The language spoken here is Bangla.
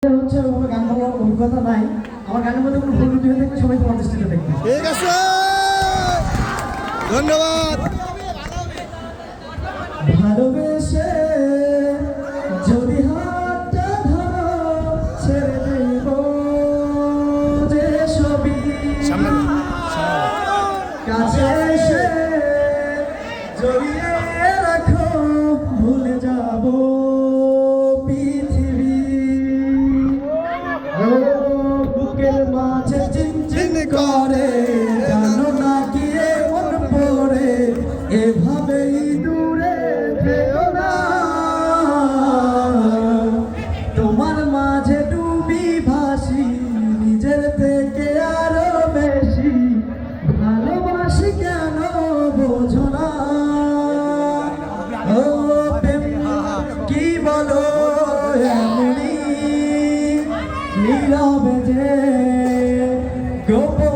হচ্ছে ওভাবে গান বলার অভিজ্ঞতা নাই। আমার গানের মধ্যে কোনো ভুল ত্রুটি হয়ে থাকলে সবাই তোমার দৃষ্টিতে দেখবে। ঠিক আছে, ধন্যবাদ। ভালোবেসে যদি হাতটা ধরো ছেড়ে দেব যে ছবি কাছে এসে জড়িয়ে রাখো ভুলে যাব পৃথিবী। ও বুকের মাঝে চিনচিন করে জানো না কি এমন পড়ে এভাবেই দূরে থেকো না। তোমার মাঝে ডুবি ভাসি নিজের থেকে আরো বেশি ভালোবাসি কেন বোঝো না। ও প্রেম কি বলো এমনি নীরবে যে গোপন